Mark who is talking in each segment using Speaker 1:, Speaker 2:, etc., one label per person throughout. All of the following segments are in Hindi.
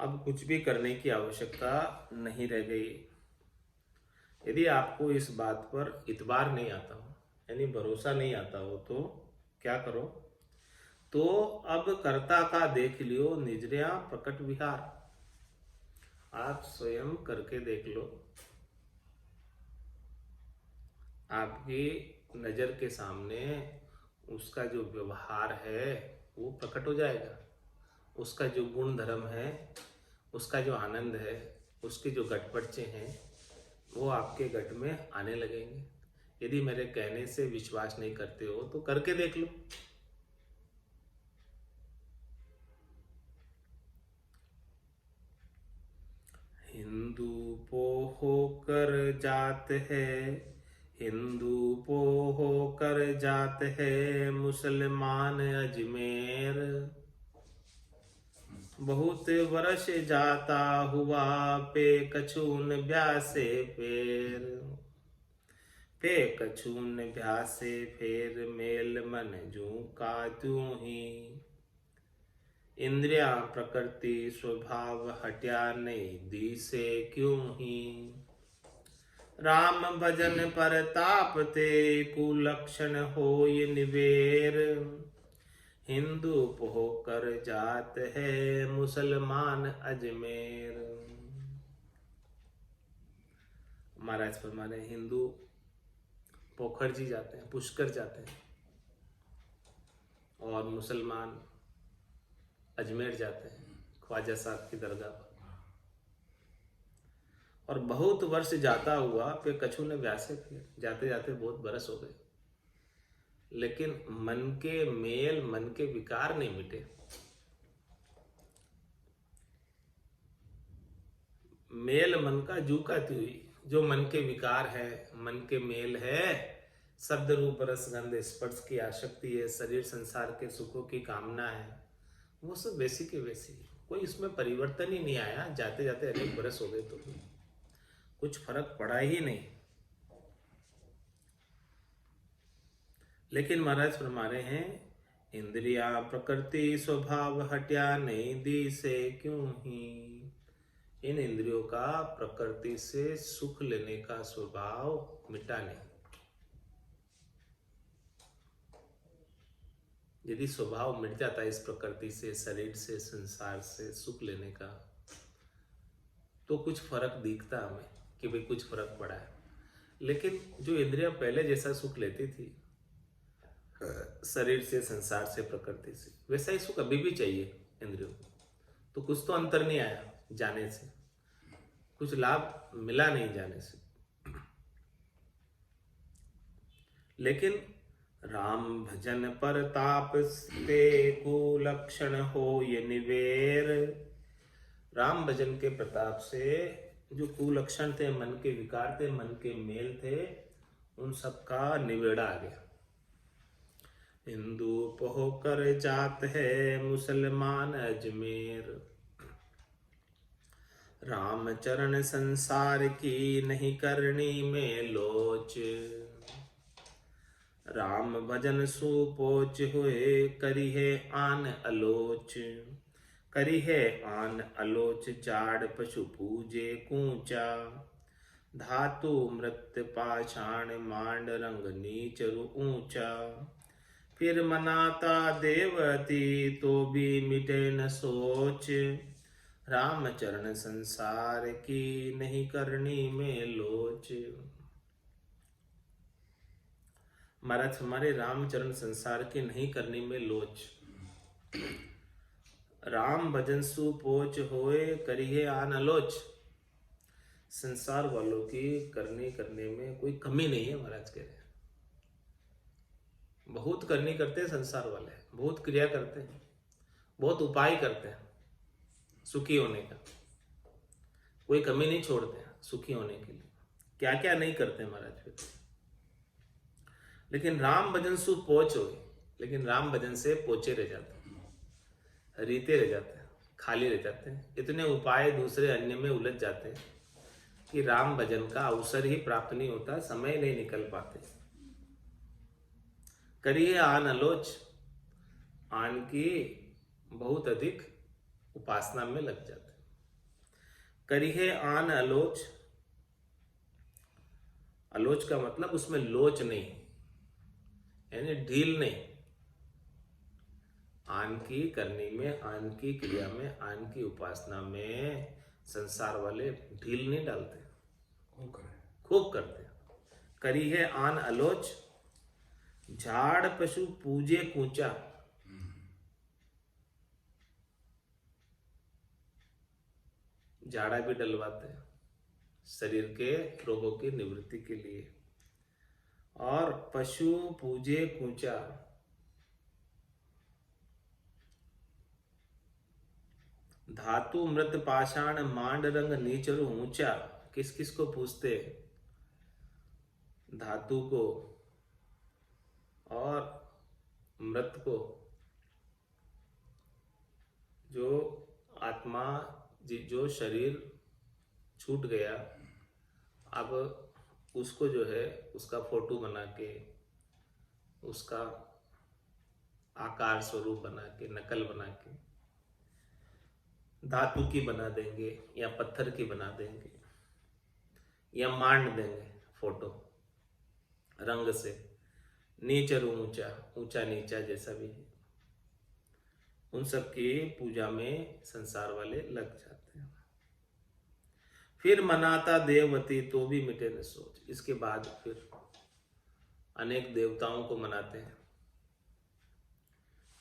Speaker 1: अब कुछ भी करने की आवश्यकता नहीं रह गई। यदि आपको इस बात पर इतबार नहीं आता हो, यानी भरोसा नहीं आता हो, तो क्या करो, तो अब कर्ता का देख लियो निजरिया प्रकट विहार। आप स्वयं करके देख लो, आपकी नजर के सामने उसका जो व्यवहार है वो प्रकट हो जाएगा। उसका जो गुण धर्म है, उसका जो आनंद है, उसके जो गटपटचे हैं, वो आपके गट में आने लगेंगे। यदि मेरे कहने से विश्वास नहीं करते हो तो करके देख लो। हिंदू पो होकर जात है, हिंदू पो होकर जात है, मुसलमान अजमेर। बहुत वर्ष जाता हुआ पे कछून ब्यासे फेर, पे कछून ब्यासे फेर, मेल मन जू का तू ही। इंद्रिया प्रकृति स्वभाव हट्या नहीं दिसे क्यों ही। राम भजन पर ताप ते कुलक्षण होय निवेर, हिंदू होकर जात है, मुसलमान अजमेर। महाराज फरमाने हिंदू पोखर जी जाते हैं, पुष्कर जाते हैं, और मुसलमान अजमेर जाते हैं ख्वाजा साहब की दरगाह पर। और बहुत वर्ष जाता हुआ पे कछु ने व्यासे फिर, जाते जाते बहुत बरस हो गए, लेकिन मन के मेल, मन के विकार नहीं मिटे। मेल मन का जू का त्यों ही। जो मन के विकार है, मन के मेल है, शब्द रूप रस गंध स्पर्श की आसक्ति है, शरीर संसार के सुखों की कामना है, वो सब वैसी के वैसी। कोई इसमें परिवर्तन ही नहीं आया। जाते जाते अनेक बरस हो गए तो कुछ फर्क पड़ा ही नहीं। लेकिन महाराज फरमा रहे हैं, इंद्रिया प्रकृति स्वभाव हट्या नहीं दी से क्यों ही। इन इंद्रियों का प्रकृति से सुख लेने का स्वभाव मिटा नहीं। यदि स्वभाव मिट जाता है इस प्रकृति से, शरीर से, संसार से सुख लेने का, तो कुछ फर्क दिखता हमें कि भाई कुछ फर्क पड़ा है। लेकिन जो इंद्रियां पहले जैसा सुख लेती थी शरीर से, संसार से, प्रकृति से, वैसा ही सुख अभी भी चाहिए इंद्रियों को। तो कुछ तो अंतर नहीं आया जाने से, कुछ लाभ मिला नहीं जाने से। लेकिन राम भजन पर ताप ते कुलक्षण हो ये निवेर। राम भजन के प्रताप से जो कुलक्षण थे, मन के विकार थे, मन के मेल थे, उन सब का निवेड़ा आ गया। हिंदू होकर जात है, मुसलमान अजमेर। राम चरण संसार की नहीं करनी में लोच, राम भजन सुपोच हुए करी है आन अलोच। करी है आन अलोच जाड़ पशु पूजे कूचा, धातु मृत पाषाण मांड रंग नीचरु ऊंचा। फिर मनाता देवती तो भी मिटे न सोच, राम चरण संसार की नहीं करनी में लोच। महाराज हमारे रामचरण संसार की नहीं करनी में लोच। राम भजन सुपोच होए करिए आन अलोच। संसार वालों की करने में कोई कमी नहीं है। महाराज कह रहे हैं बहुत करनी करते हैं संसार वाले, बहुत क्रिया करते हैं, बहुत उपाय करते हैं सुखी होने का, कोई कमी नहीं छोड़ते हैं सुखी होने के लिए। क्या क्या नहीं करते हैं महाराज फिर। लेकिन राम भजन सु पोच हो, लेकिन राम भजन से पोचे रह जाते हैं, रीते रह जाते हैं, खाली रह जाते हैं। इतने उपाय दूसरे अन्य में उलझ जाते हैं कि राम भजन का अवसर ही प्राप्त नहीं होता, समय नहीं निकल पाते। करिए आन अलोच, आन की बहुत अधिक उपासना में लग जाते हैं। करिहे आन अलोच। अलोच का मतलब उसमें लोच नहीं, यानी ढील नहीं। आन की करनी में, आन की क्रिया में, आन की उपासना में संसार वाले ढील नहीं डालते, खूब करते। करिहे आन अलोच, झाड़ पशु पूजे कूचा। झाड़ा भी डलवाते हैं शरीर के रोगों की निवृत्ति के लिए। और पशु पूजे कूचा, धातु मृत पाषाण मांड रंग नीचरु ऊंचा। किस किस को पूजते? धातु को और मृत को, जो आत्मा, जो शरीर छूट गया, अब उसको जो है उसका फोटो बना के, उसका आकार स्वरूप बना के, नकल बना के धातु की बना देंगे या पत्थर की बना देंगे या मांड देंगे फोटो रंग से। नीचर ऊंचा, ऊंचा नीचा जैसा भी है, उन सब की पूजा में संसार वाले लग जाते हैं। फिर मनाता देववती तो भी मिटे न सोच। इसके बाद फिर अनेक देवताओं को मनाते हैं,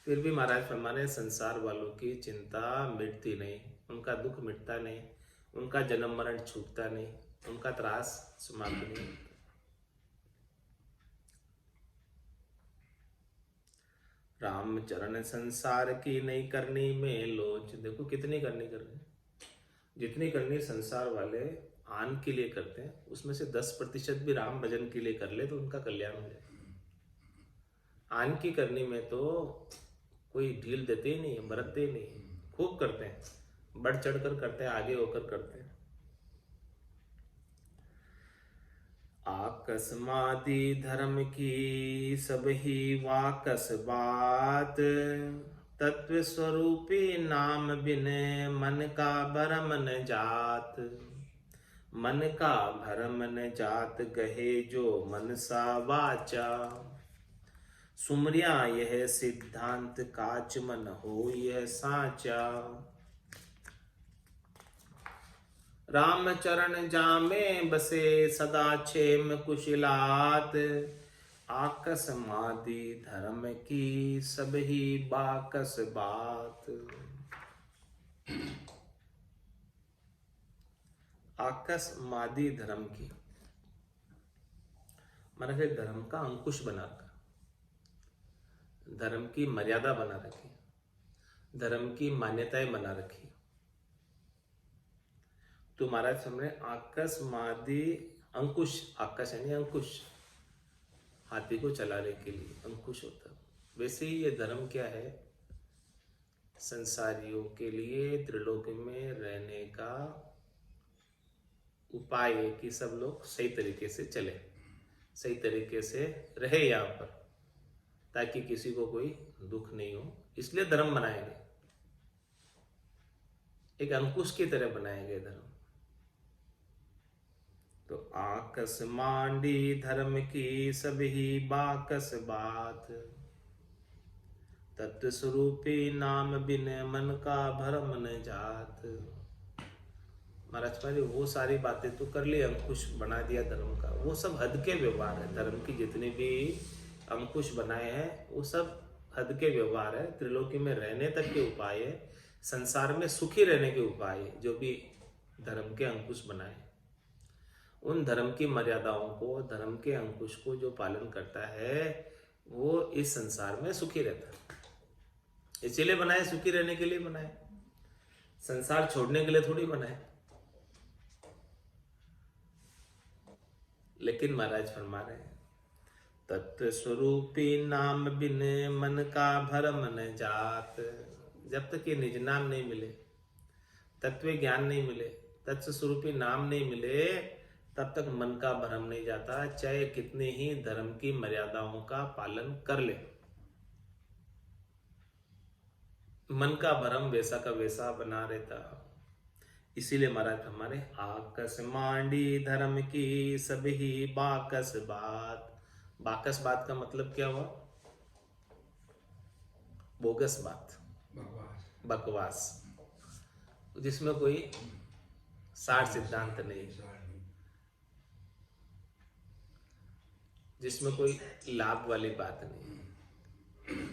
Speaker 1: फिर भी महाराज फरमाने संसार वालों की चिंता मिटती नहीं, उनका दुख मिटता नहीं, उनका जन्म मरण छूटता नहीं, उनका त्रास समाप्त नहीं होता। राम चरण संसार की नहीं करनी में लोच। देखो कितनी करनी कर रहे हैं, जितनी करनी संसार वाले आन के लिए करते हैं, उसमें से 10% भी राम भजन के लिए कर ले तो उनका कल्याण हो जाए। आन की करनी में तो कोई ढील देते ही नहीं, बरतते ही नहीं, खूब करते हैं, बढ़ चढ़कर करते हैं, आगे होकर करते हैं। आकस्मादि धर्म की सब ही वाकस बात, तत्व स्वरूपी नाम बिन मन का भरम न जात। मन का भरम न जात गहे जो मनसा वाचा, सुमरिया यह सिद्धांत काच मन हो यह साचा। राम चरण जामे बसे सदा क्षेम कुशलात, आकस मादि धर्म की सब ही बाकस बात। आकस मादि धर्म की मतलब धर्म का अंकुश बना रखा, धर्म की मर्यादा बना रखी, धर्म की मान्यताएं बना रखी। तो महाराज सामने आकस मादि अंकुश, आकाश यानी अंकुश, हाथी को चलाने के लिए अंकुश होता। वैसे ही ये धर्म क्या है, संसारियों के लिए त्रिलोक में रहने का उपाय है कि सब लोग सही तरीके से चले, सही तरीके से रहे यहाँ पर, ताकि किसी को कोई दुख नहीं हो। इसलिए धर्म बनाए गए, एक अंकुश की तरह बनाए गए धर्म। तो आकस मांडी धर्म की सब ही बाकस बात, तत्व स्वरूपी नाम बिन मन का भरम न जात। महाराज वो सारी बातें तो कर ली, अंकुश बना दिया धर्म का, वो सब हद के व्यवहार है। धर्म की जितने भी अंकुश बनाए हैं वो सब हद के व्यवहार है, त्रिलोकी में रहने तक के उपाय है, संसार में सुखी रहने के उपाय है। जो भी धर्म के अंकुश बनाए, उन धर्म की मर्यादाओं को, धर्म के अंकुश को जो पालन करता है वो इस संसार में सुखी रहता है। इसीलिए बनाए, सुखी रहने के लिए बनाए, संसार छोड़ने के लिए थोड़ी बनाए। लेकिन महाराज फरमा रहे हैं तत्व स्वरूपी नाम बिन मन का भरम न जात। जब तक ये निज नाम नहीं मिले, तत्व ज्ञान नहीं मिले, तत्व स्वरूपी नाम नहीं मिले, तब तक मन का भ्रम नहीं जाता, चाहे कितने ही धर्म की मर्यादाओं का पालन कर ले। मन का भ्रम वैसा का वैसा बना रहता, इसीलिए महाराज हमारे आकस मांडी धर्म की सभी बाकस बात। बाकस बात का मतलब क्या हुआ? बोगस बात, बकवास, जिसमें कोई सार सिद्धांत नहीं, जिसमें कोई लाभ वाली बात नहीं।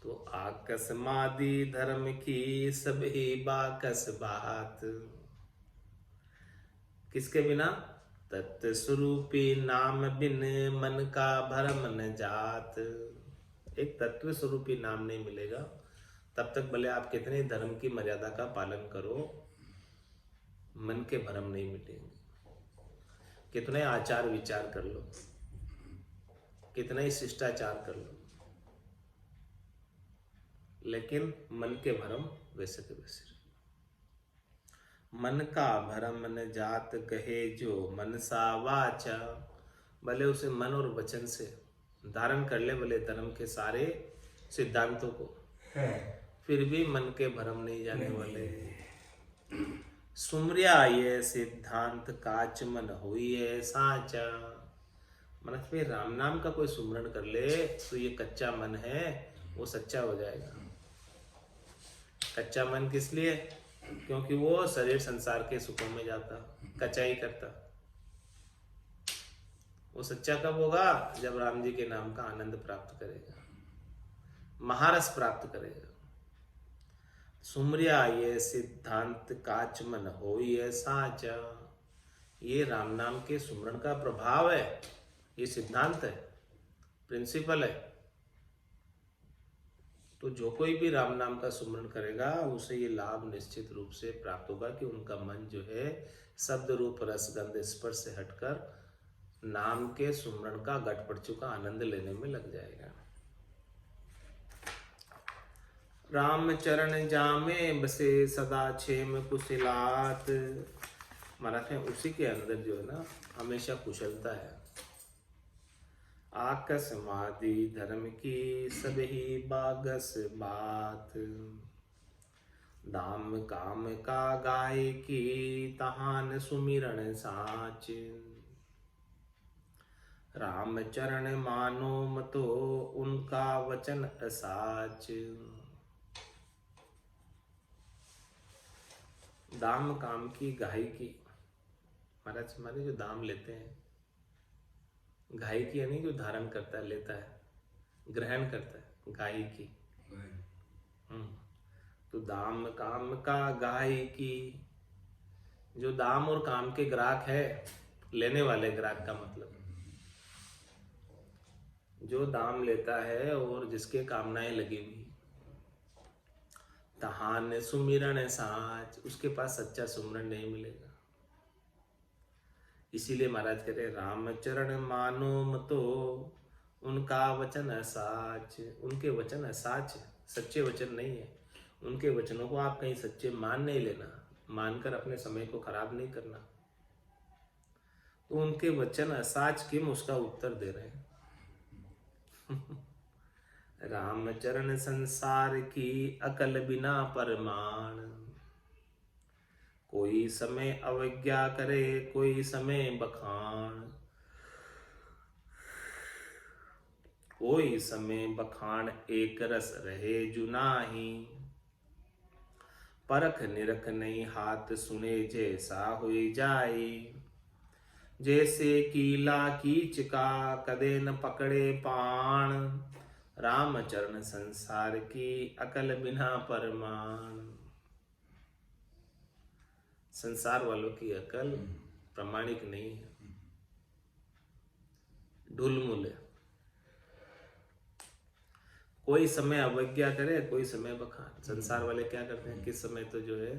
Speaker 1: तो आकस्मादी धर्म की सभी बाकस बात। किसके बिना? तत्व स्वरूपी नाम बिन मन का भरम न जात। एक तत्व स्वरूपी नाम नहीं मिलेगा तब तक भले आप कितने धर्म की मर्यादा का पालन करो, मन के भ्रम नहीं मिटेंगे। कितने आचार विचार कर लो, कितना ही शिष्टाचार कर लो, लेकिन मन के भ्रम वैसे के वैसे। मन का भरम न जात कहे जो मनसा वाचा। भले उसे मन और वचन से धारण कर ले भले धर्म के सारे सिद्धांतों को, फिर भी मन के भरम नहीं जाने वाले। सुमरिया ये सिद्धांत काच मन हुई है साचा। मन पे राम नाम का कोई सुमरण कर ले तो ये कच्चा मन है वो सच्चा हो जाएगा। कच्चा मन किस लिए? क्योंकि वो शरीर संसार के सुखों में जाता, कच्चा ही करता। वो सच्चा कब होगा? जब राम जी के नाम का आनंद प्राप्त करेगा, महारस प्राप्त करेगा। सुमरिया ये सिद्धांत काच मन होई है साचा। ये राम नाम के सुमरण का प्रभाव है, ये सिद्धांत है, प्रिंसिपल है। तो जो कोई भी राम नाम का सुमरण करेगा उसे ये लाभ निश्चित रूप से प्राप्त होगा कि उनका मन जो है शब्द रूप रस गंध स्पर्श से हटकर नाम के सुमरण का गठपड़चू का आनंद लेने में लग जाएगा। राम चरण जामे बसे सदा क्षेम कुशलात। महाराज में उसी के अंदर जो है ना हमेशा कुशलता है। आकस्मादी धर्म की सभी बागस बात। दाम काम का गाय की तहान सुमिरन साच। राम चरण मानो मतो उनका वचन असाच। दाम काम की गाय की। महाराज हमारे जो दाम लेते हैं, गाय की यानी जो धारण करता है, लेता है, ग्रहण करता है, गाय की। तो दाम काम का गाय की। जो दाम और काम के ग्राहक है, लेने वाले ग्राहक का मतलब जो दाम लेता है और जिसके कामनाएं लगी हुई, तहान सुमिरन साच, उसके पास सच्चा सुमिरन नहीं मिलेगा। इसीलिए महाराज कहते हैं राम चरण मानो मतो उनका वचन असाच। उनके वचन असाच, सच्चे वचन नहीं है। उनके वचनों को आप कहीं सच्चे मान नहीं लेना, मानकर अपने समय को खराब नहीं करना। तो उनके वचन असाच किम, उसका उत्तर दे रहे हैं। राम चरण संसार की अकल बिना परमाण। कोई समय अवज्ञा करे कोई समय बखान। कोई समय बखान एक रस रहे जुनाही। परख निरख नहीं हाथ सुने जैसा हुई जाई। जैसे कीला कीच का कदे न पकड़े पाण। राम चरण संसार की अकल बिना परमाण। संसार वालों की अकल प्रामाणिक नहीं है, ढुलमुल है। कोई समय अवज्ञा करे कोई समय बखान। संसार वाले क्या करते हैं, किस समय तो जो है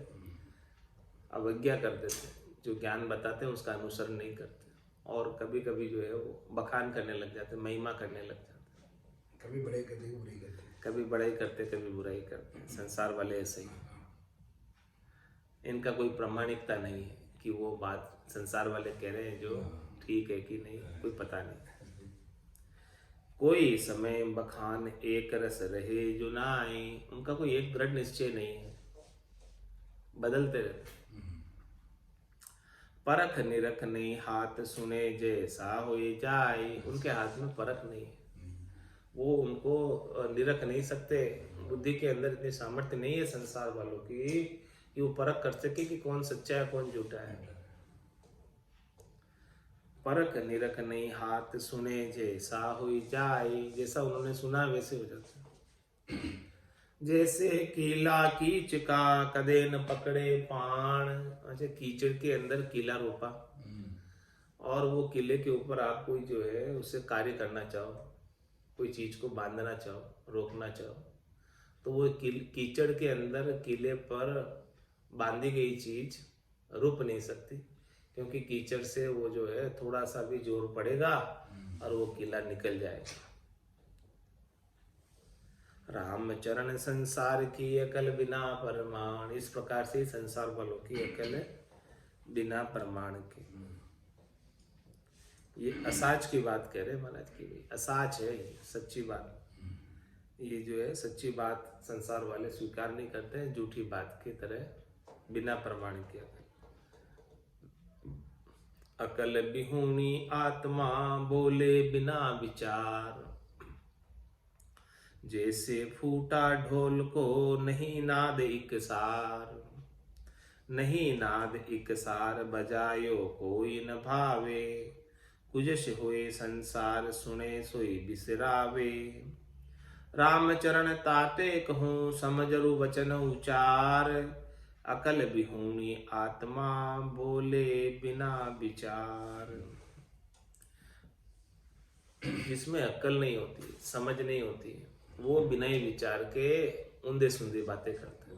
Speaker 1: अवज्ञा कर देते हैं, जो ज्ञान बताते हैं उसका अनुसरण नहीं करते, और कभी कभी जो है वो बखान करने लग जाते हैं, महिमा करने लग जाते हैं।
Speaker 2: कभी बड़ाई करते बुराई करते,
Speaker 1: कभी बड़ाई करते कभी बुराई करते। संसार वाले ऐसे ही, इनका कोई प्रामाणिकता नहीं है कि वो बात संसार वाले कह रहे हैं जो ठीक है कि नहीं, कोई पता नहीं। कोई समय बखान एक रस रहे जुनाई। उनका कोई एक दृढ़ निश्चय नहीं है, बदलते रहते। परख निरख नहीं हाथ सुने जैसा होए जाए। उनके हाथ में परख नहीं है, वो उनको निरख नहीं सकते। बुद्धि के अंदर इतनी सामर्थ्य नहीं है संसार वालों की कि वो परख कर सके कि कौन सच्चा है कौन झूठा है। परख निरख नहीं हाथ सुने जैसा होई जाए। जैसा उन्होंने सुना वैसे हो जाता है। जैसे कीला कीच का कदे न पकड़े पाण। अच्छा, कीचड़ के अंदर कीला रोपा और वो किले के ऊपर आप कोई जो है उससे कार्य करना चाहो, कोई चीज को बांधना चाहो, रोकना चाहो, तो वो कीचड़ के अंदर किले पर बांधी गई चीज रुक नहीं सकती, क्योंकि कीचड़ से वो जो है थोड़ा सा भी जोर पड़ेगा और वो किला निकल जाएगा। राम चरण संसार की अकल बिना प्रमाण। इस प्रकार से संसार वालों की अकल है बिना प्रमाण के। ये असाच की बात कह रहे महाराज की, भी असाच है ये, सच्ची बात। ये जो है सच्ची बात संसार वाले स्वीकार नहीं करते हैं, झूठी बात की तरह बिना प्रमाण के। अकल बिहूनी आत्मा बोले बिना विचार। जैसे फूटा ढोल को नहीं नाद एक सार। नहीं नाद एक सार बजायो कोई न भावे। कुजस होए संसार सुने सोई बिसरावे। राम चरण ताते कहूँ समझरु वचन उचार। अकल बिहूनी आत्मा बोले बिना विचार। जिसमें अकल नहीं होती, समझ नहीं होती, वो बिना ही विचार के उंधे सुंधे बातें करता है,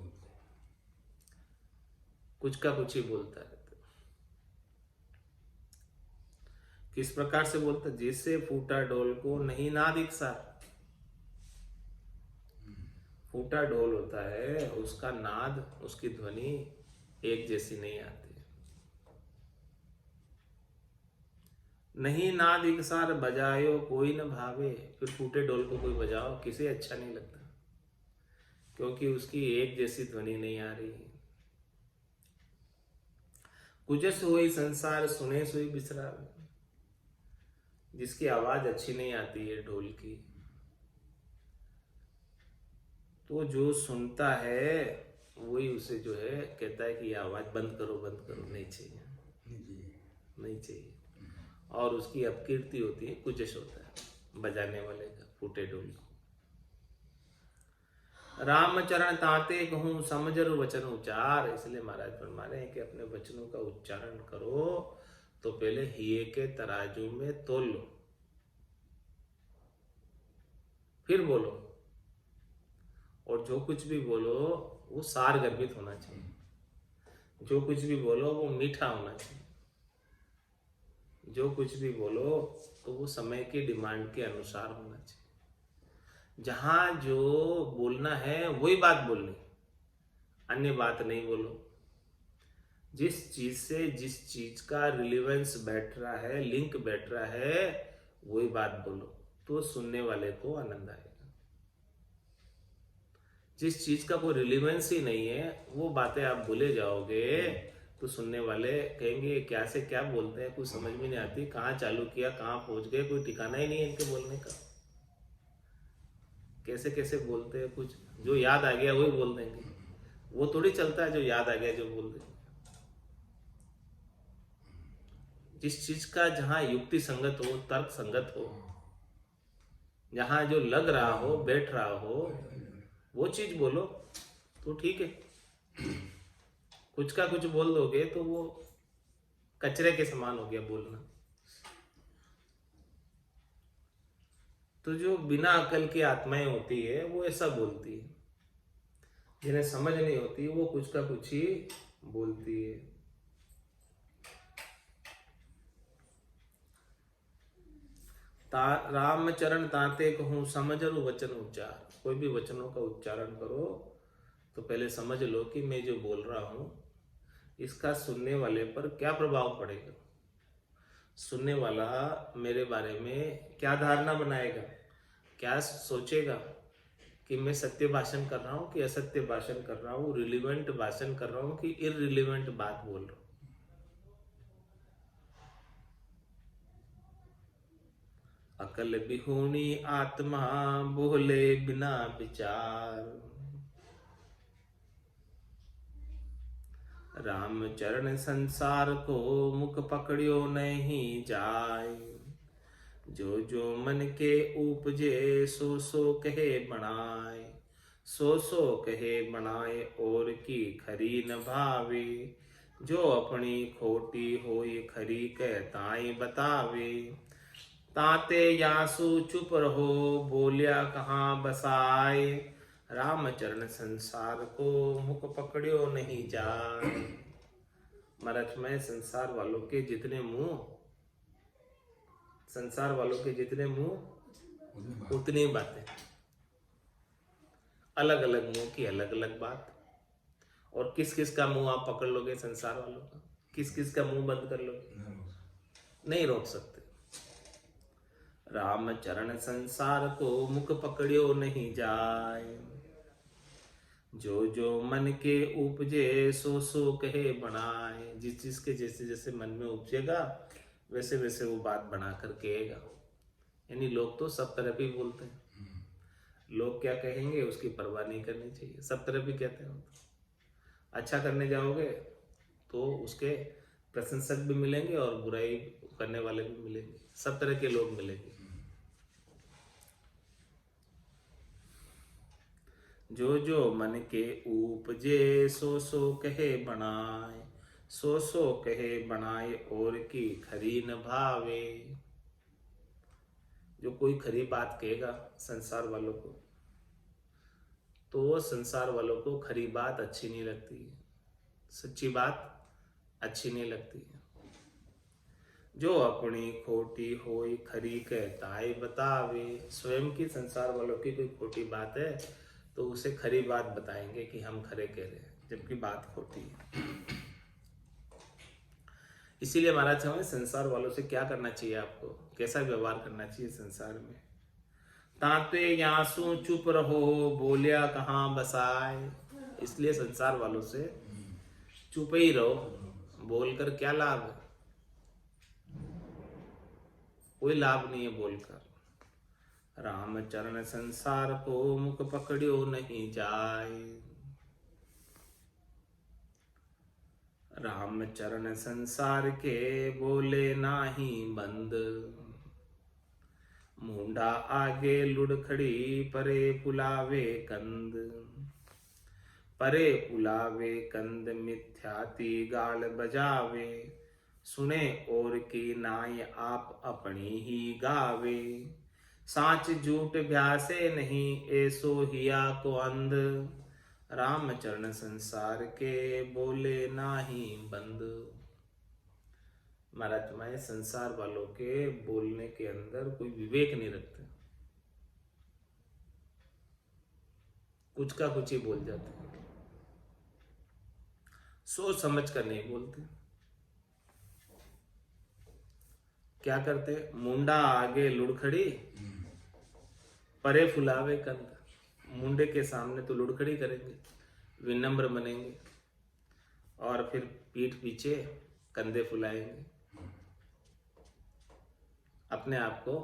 Speaker 1: कुछ का कुछ ही बोलता रहता है। किस प्रकार से बोलता? जैसे फूटा ढोल को नहीं नाद एक सार। फूटा ढोल होता है, उसका नाद, उसकी ध्वनि एक जैसी नहीं आती। नहीं नाद एक सार बजायो कोई न भावे। फिर फूटे ढोल को कोई बजाओ किसे अच्छा नहीं लगता, क्योंकि उसकी एक जैसी ध्वनि नहीं आ रही। कुजस होई संसार सुने सोई बिसरावे। जिसकी आवाज अच्छी नहीं आती है ढोल की, तो जो सुनता है वही उसे जो है कहता है कि ये आवाज बंद करो, बंद करो, नहीं चाहिए, नहीं चाहिए। और उसकी अपकीर्ति होती है, कुजस होता है बजाने वाले का, फूटे ढोल को। राम चरण ताते कहूँ समझर वचन उच्चार। इसलिए महाराज फरमा रहे हैं कि अपने वचनों का उच्चारण करो तो पहले हिये के तराजू में तोल लो, फिर बोलो। और जो कुछ भी बोलो वो सार गर्भित होना चाहिए। जो कुछ भी बोलो वो मीठा होना चाहिए। जो कुछ भी बोलो तो वो समय की डिमांड के अनुसार होना चाहिए। जहां जो बोलना है वही बात बोलनी, अन्य बात नहीं बोलो। जिस चीज से जिस चीज का रिलेवेंस बैठ रहा है, लिंक बैठ रहा है, वही बात बोलो, तो सुनने वाले को आनंद आएगा। जिस चीज का कोई रिलेवेंस ही नहीं है वो बातें आप बोले जाओगे तो सुनने वाले कहेंगे क्या से क्या बोलते हैं, कुछ समझ में नहीं आती, कहाँ चालू किया कहाँ पहुंच गए, कोई ठिकाना ही नहीं है इनके बोलने का। कैसे कैसे बोलते हैं, कुछ जो याद आ गया वही बोल देंगे। वो थोड़ी चलता है जो याद आ गया जो बोल देंगे। जिस चीज का जहां युक्ति संगत हो, तर्क संगत हो, जहां जो लग रहा हो, बैठ रहा हो, वो चीज बोलो तो ठीक है। कुछ का कुछ बोल दोगे तो वो कचरे के समान हो गया बोलना। तो जो बिना अकल की आत्माएं होती है वो ऐसा बोलती है, जिन्हें समझ नहीं होती वो कुछ का कुछ ही बोलती है। राम चरण ताते कहूँ समझरु वचन उच्चार। कोई भी वचनों का उच्चारण करो तो पहले समझ लो कि मैं जो बोल रहा हूं इसका सुनने वाले पर क्या प्रभाव पड़ेगा। सुनने वाला मेरे बारे में क्या धारणा बनाएगा, क्या सोचेगा कि मैं सत्य भाषण कर रहा हूं कि असत्य भाषण कर रहा हूं, रिलीवेंट भाषण कर रहा हूं कि इररिलेवेंट बात बोल रहा हूं। अकल बिहूनी आत्मा बोले बिना विचार। राम चरण संसार को मुख पकड़ियो नहीं जाय। जो जो मन के उपजे सो सो कहे बनाए। सो सो कहे बनाए और की खरी न भावे। जो अपनी खोटी होई खरी कह ताई बतावे। ताते यासु चुप रहो बोलिया कहाँ बसाए। राम चरण संसार को मुख पकड़ियो नहीं जाए। महाराज मैं संसार वालों के जितने मुंह उतनी बातें। अलग अलग मुंह की अलग अलग बात। और किस किस का मुंह आप पकड़ लोगे संसार वालों का? किस किस का मुंह बंद कर लोगे? नहीं रोक सकते। राम चरण संसार को मुख पकड़ियो नहीं जाए। जो जो मन के उपजे सो सो कहे बनाए। जिस जिसके जैसे जैसे मन में उपजेगा वैसे वैसे वो बात बना कर कहेगा। यानी लोग तो सब तरफ ही बोलते हैं। लोग क्या कहेंगे उसकी परवाह नहीं करनी चाहिए। सब तरफ ही कहते हैं। अच्छा करने जाओगे तो उसके प्रशंसक भी मिलेंगे और बुराई करने वाले भी मिलेंगे। सब तरह के लोग मिलेंगे। जो जो मन के उपजे सो सो कहे बनाए। सो सो कहे बनाए और की खरी न भावे। जो कोई खरी बात कहेगा संसार वालों को तो संसार वालों को खरी बात अच्छी नहीं लगती है। सच्ची बात अच्छी नहीं लगती है। जो अपनी खोटी होई खरी कहताई बतावे। स्वयं की संसार वालों की कोई खोटी बात है तो उसे खरी बात बताएंगे कि हम खरे कह रहे हैं जबकि बात खोटी है। इसीलिए महाराज हमें संसार वालों से क्या करना चाहिए, आपको कैसा व्यवहार करना चाहिए संसार में। ताते यासु चुप रहो बोलिया कहाँ बसाए। इसलिए संसार वालों से चुप ही रहो। बोलकर क्या लाभ है? कोई लाभ नहीं है बोलकर। राम चरण संसार को मुख पकड़ियो नहीं जाए। राम चरण संसार के बोले नाही बंद। मुंडा आगे लुढ़खड़ी परे पुलावे कंद। परे पुलावे कंद मिथ्याति गाल बजावे। सुने और की नाय आप अपनी ही गावे। साच झूठ भ्यासे नहीं ऐसो हिया को अंध। राम चरण संसार के बोले नाही बंद। महाराज मैं संसार वालों के बोलने के अंदर कोई विवेक नहीं रखते। कुछ का कुछ ही बोल जाते हैं। सोच समझ कर नहीं बोलते। क्या करते? मुंडा आगे लुढ़खड़ी परे फुलावे कंद। मुंडे के सामने तो लुढ़खड़ी करेंगे, विनम्र बनेंगे और फिर पीठ पीछे कंधे फुलाएंगे। अपने आप को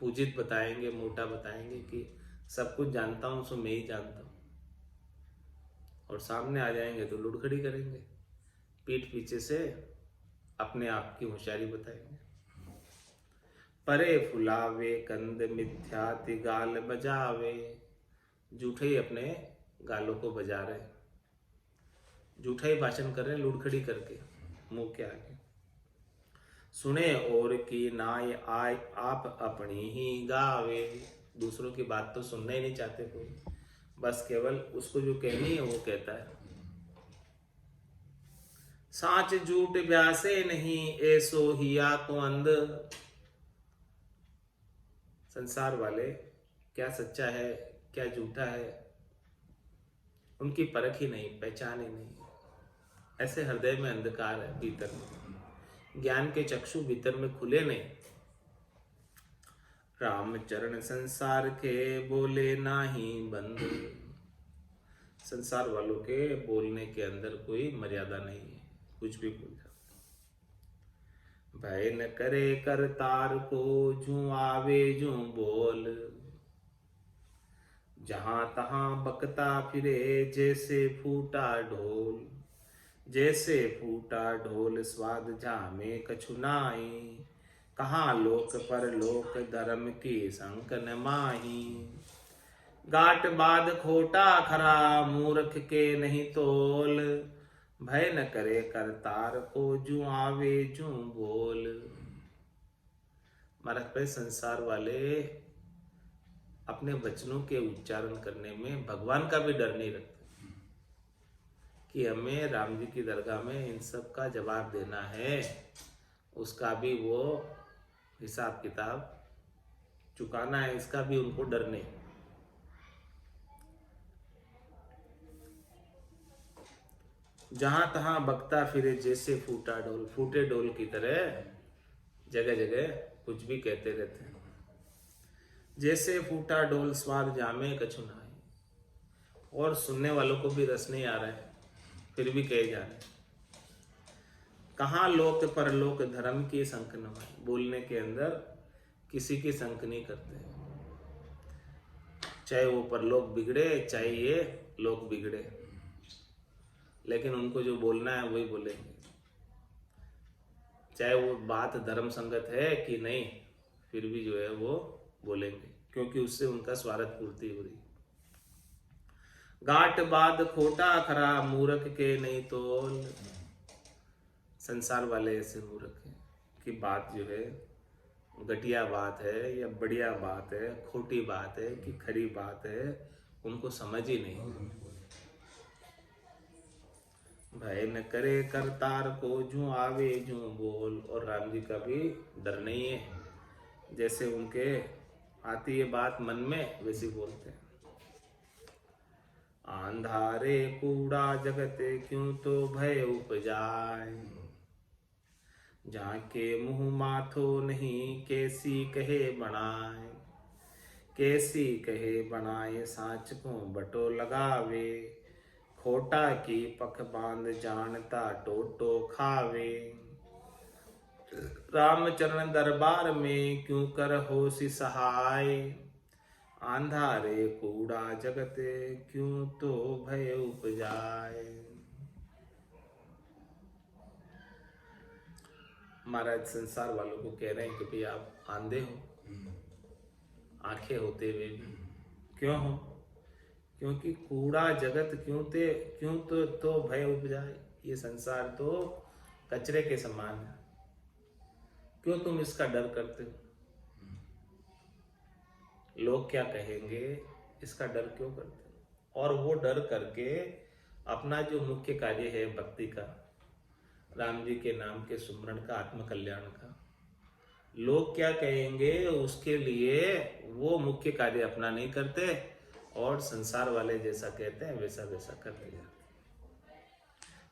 Speaker 1: पूजित बताएंगे, मोटा बताएंगे कि सब कुछ जानता हूं सो मैं ही जानता हूं। और सामने आ जाएंगे तो लुढ़खड़ी करेंगे, पीठ पीछे से अपने आप की होशियारी बताएंगे। परे फुलावे कंद मिथ्याति गाल बजावे। झूठे ही अपने गालों को बजा रहे, झूठा ही भाषण कर रहे हैं लुढ़खड़ी करके मुंह के आगे। सुने और की नाय आय आप अपनी ही गावे। दूसरों की बात तो सुनना ही नहीं चाहते कोई, बस केवल उसको जो कहनी है वो कहता है। साच झूठ ब्यासे नहीं ऐसो हिया को अंध। संसार वाले क्या सच्चा है क्या झूठा है उनकी परख ही नहीं, पहचान ही नहीं। ऐसे हृदय में अंधकार है भीतर में, ज्ञान के चक्षु भीतर में खुले नहीं। राम चरण संसार के बोले नाही बंद। संसार वालों के बोलने के अंदर कोई मर्यादा नहीं है, कुछ भी बोल जाते। भय न करे करतार को, जूं आवे जूं बोल। जहां तहां बकता फिरे, जैसे फूटा ढोल। जैसे फूटा ढोल, स्वाद जामे कछु नाई। कहाँ लोक परलोक, धर्म की संक न माही। गाट बाद खोटा खरा, मूर्ख के नहीं तोल। भय न करे करतार को, जूं आवे जूं बोल। महाराज भाई, संसार वाले अपने वचनों के उच्चारण करने में भगवान का भी डर नहीं रखते कि हमें राम जी की दरगाह में इन सब का जवाब देना है, उसका भी वो हिसाब किताब चुकाना है, इसका भी उनको डर नहीं। जहां तहां बकता फिरे, जैसे फूटा ढोल। फूटे ढोल की तरह जगह जगह कुछ भी कहते रहते हैं। जैसे फूटा ढोल, स्वाद जामे कछु नाई। और सुनने वालों को भी रस नहीं आ रहा है, फिर भी कहे जा रहे हैं। कहाँ लोक परलोक, धर्म की संक न माई। बोलने के अंदर किसी की संक नहीं करते, चाहे वो परलोक बिगड़े चाहे ये लोक बिगड़े, लेकिन उनको जो बोलना है वही बोलेंगे। चाहे वो बात धर्म संगत है कि नहीं, फिर भी जो है वो बोलेंगे, क्योंकि उससे उनका स्वार्थ पूर्ति हो रही। गाट बाद खोटा खरा, मूर्ख के नहीं तोल। संसार वाले ऐसे मूर्ख हैं कि बात जो है घटिया बात है या बढ़िया बात है, खोटी बात है कि खरी बात है, उनको समझ ही नहीं। भय न करे करतार को, जूं आवे जूं बोल। और राम जी का भी डर नहीं है, जैसे उनके आती है बात मन में वैसी बोलते हैं। अंधारे कूड़ा जगते, क्यों तो भय उपजाए। जाके मुंह माथो नहीं, कैसी कहे बनाए। कैसी कहे बनाए, साँच को बटो लगावे। खोटा की पख बांध, जानता टोटो खावे। रामचरण दरबार में, क्यों कर होसी सहाय। अंधारे कूड़ा जगते, क्यों तो भय उपजाए। महाराज संसार वालों को कह रहे हैं कि भाई आप आंधे हो, आंखें होते हुए भी क्यों हो? क्योंकि कूड़ा जगत क्यों तो भय उपजाए। ये संसार तो कचरे के समान है, क्यों तुम इसका डर करते हो? लोग क्या कहेंगे, इसका डर क्यों करते हो? और वो डर करके अपना जो मुख्य कार्य है भक्ति का, राम जी के नाम के सुमरण का, आत्म कल्याण का, लोग क्या कहेंगे उसके लिए वो मुख्य कार्य अपना नहीं करते और संसार वाले जैसा कहते हैं वैसा वैसा करते जाते।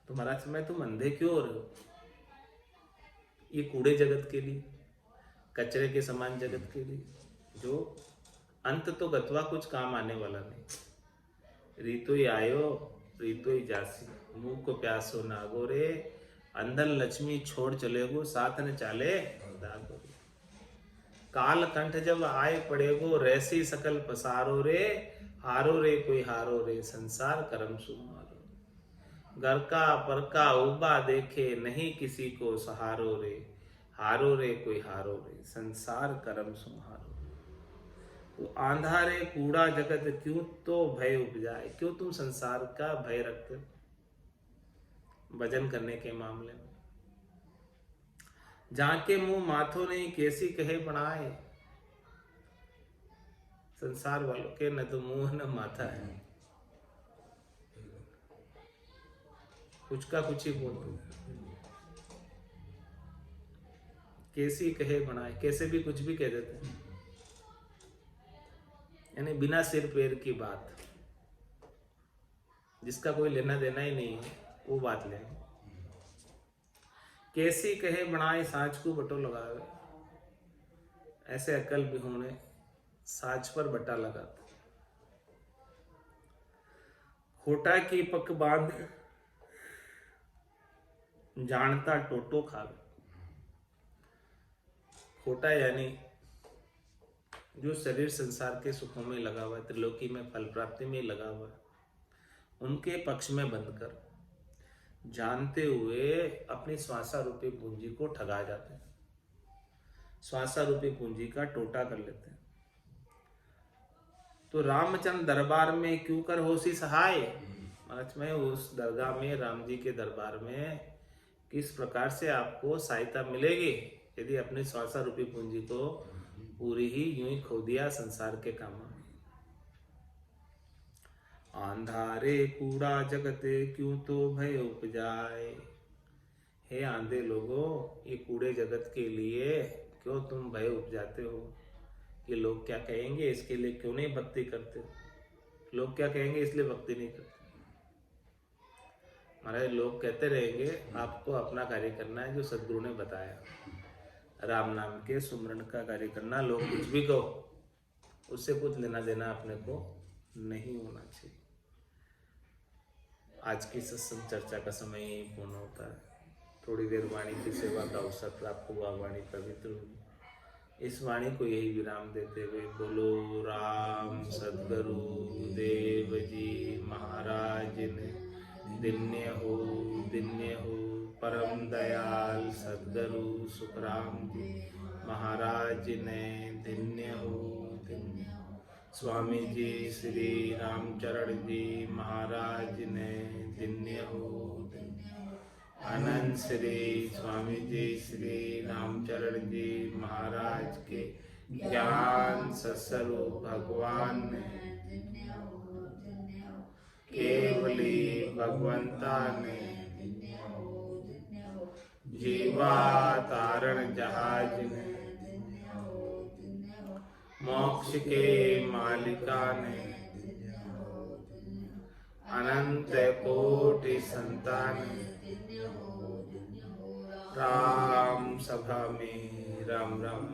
Speaker 1: तो महाराज मैं तुम अंधे क्यों हो रहे हो? ये कूड़े जगत के लिए, कचरे के समान जगत के लिए, जो अंत तो गत्वा कुछ काम आने वाला नहीं। रीतो ही आयो रीतो ही जासी, मुंह को प्यासो नागो रे। अंधन लक्ष्मी छोड़ चलेगो, साथ न चाले दागो रे। काल कंठ जब आए पड़ेगो, रैसी सकल पसारो रे। हारो रे कोई हारो रे, संसार करम सुमारो। घर का पर का उबा देखे, नहीं किसी को सहारो रे। हारो रे कोई हारो रे, संसार करम सुमारो। तो आंधारे कूड़ा जगत, क्यों तो भय उपजाए। क्यों तुम संसार का भय रखते हो भजन करने के मामले में? जाके मुंह माथो नहीं, कैसी कहे बनाए। संसार वालों के न तो मुंह न माथा है, कुछ का कुछ ही बोलते। कैसी कहे बनाए, कैसे भी कुछ भी कह देते हैं, यानी बिना सिर पैर की बात, जिसका कोई लेना देना ही नहीं है वो बात ले। कैसी कहे बनाए, साँच को बटो लगावे। ऐसे अकल भी होने साँच पर बटा लगाते। खोटा की पक बांध, जानता टोटो खावे। खोटा यानी जो शरीर संसार के सुखों में लगा हुआ है, त्रिलोकी में फल प्राप्ति में लगा हुआ है, उनके पक्ष में बनकर जानते हुए अपनी श्वासा रूपी पूंजी को ठगा जाते हैं, श्वासा रूपी पूंजी का टोटा कर लेते हैं। तो रामचंद्र दरबार में क्यों कर होसी सहाय, महाराज में उस दरगाह में, राम जी के दरबार में किस प्रकार से आपको सहायता मिलेगी यदि अपनी श्वासा रूपी पूंजी को पूरी ही यूं ही खो दिया संसार के कामों में। आंधारे कूड़ा जगते क्यों तो भय उपजाए, हे आंधे लोगों, ये कूड़े जगत के लिए क्यों तुम भय उपजाते हो कि लोग क्या कहेंगे, इसके लिए क्यों नहीं भक्ति करते हो, लोग क्या कहेंगे इसलिए भक्ति नहीं करते। महाराज लोग कहते रहेंगे, आपको अपना कार्य करना है जो सदगुरु ने बताया, राम नाम के सुमरण का कार्य करना। लोग कुछ भी कहो, उससे कुछ लेना देना अपने को नहीं होना चाहिए। आज की सत्संग चर्चा का समय यही पूर्ण होता है। थोड़ी देर वाणी की सेवा का अवसर प्राप्त हुआ, वाणी पवित्र हुई। इस वाणी को यही विराम देते हुए बोलो राम सद्गुरु देव जी महाराज ने दिन्य हो परम दयाल सद्गुरु सुखराम जी महाराज ने धन्य हो। स्वामी जी श्री रामचरण जी महाराज ने धन्य हो। अनंत श्री स्वामी जी श्री रामचरण जी महाराज के ज्ञान सत्स्वरूप भगवान ने केवली भगवंता ने जीवा तारण जहाज ने मोक्ष के मालिका ने अनंत कोटि संतान राम सभा में राम राम।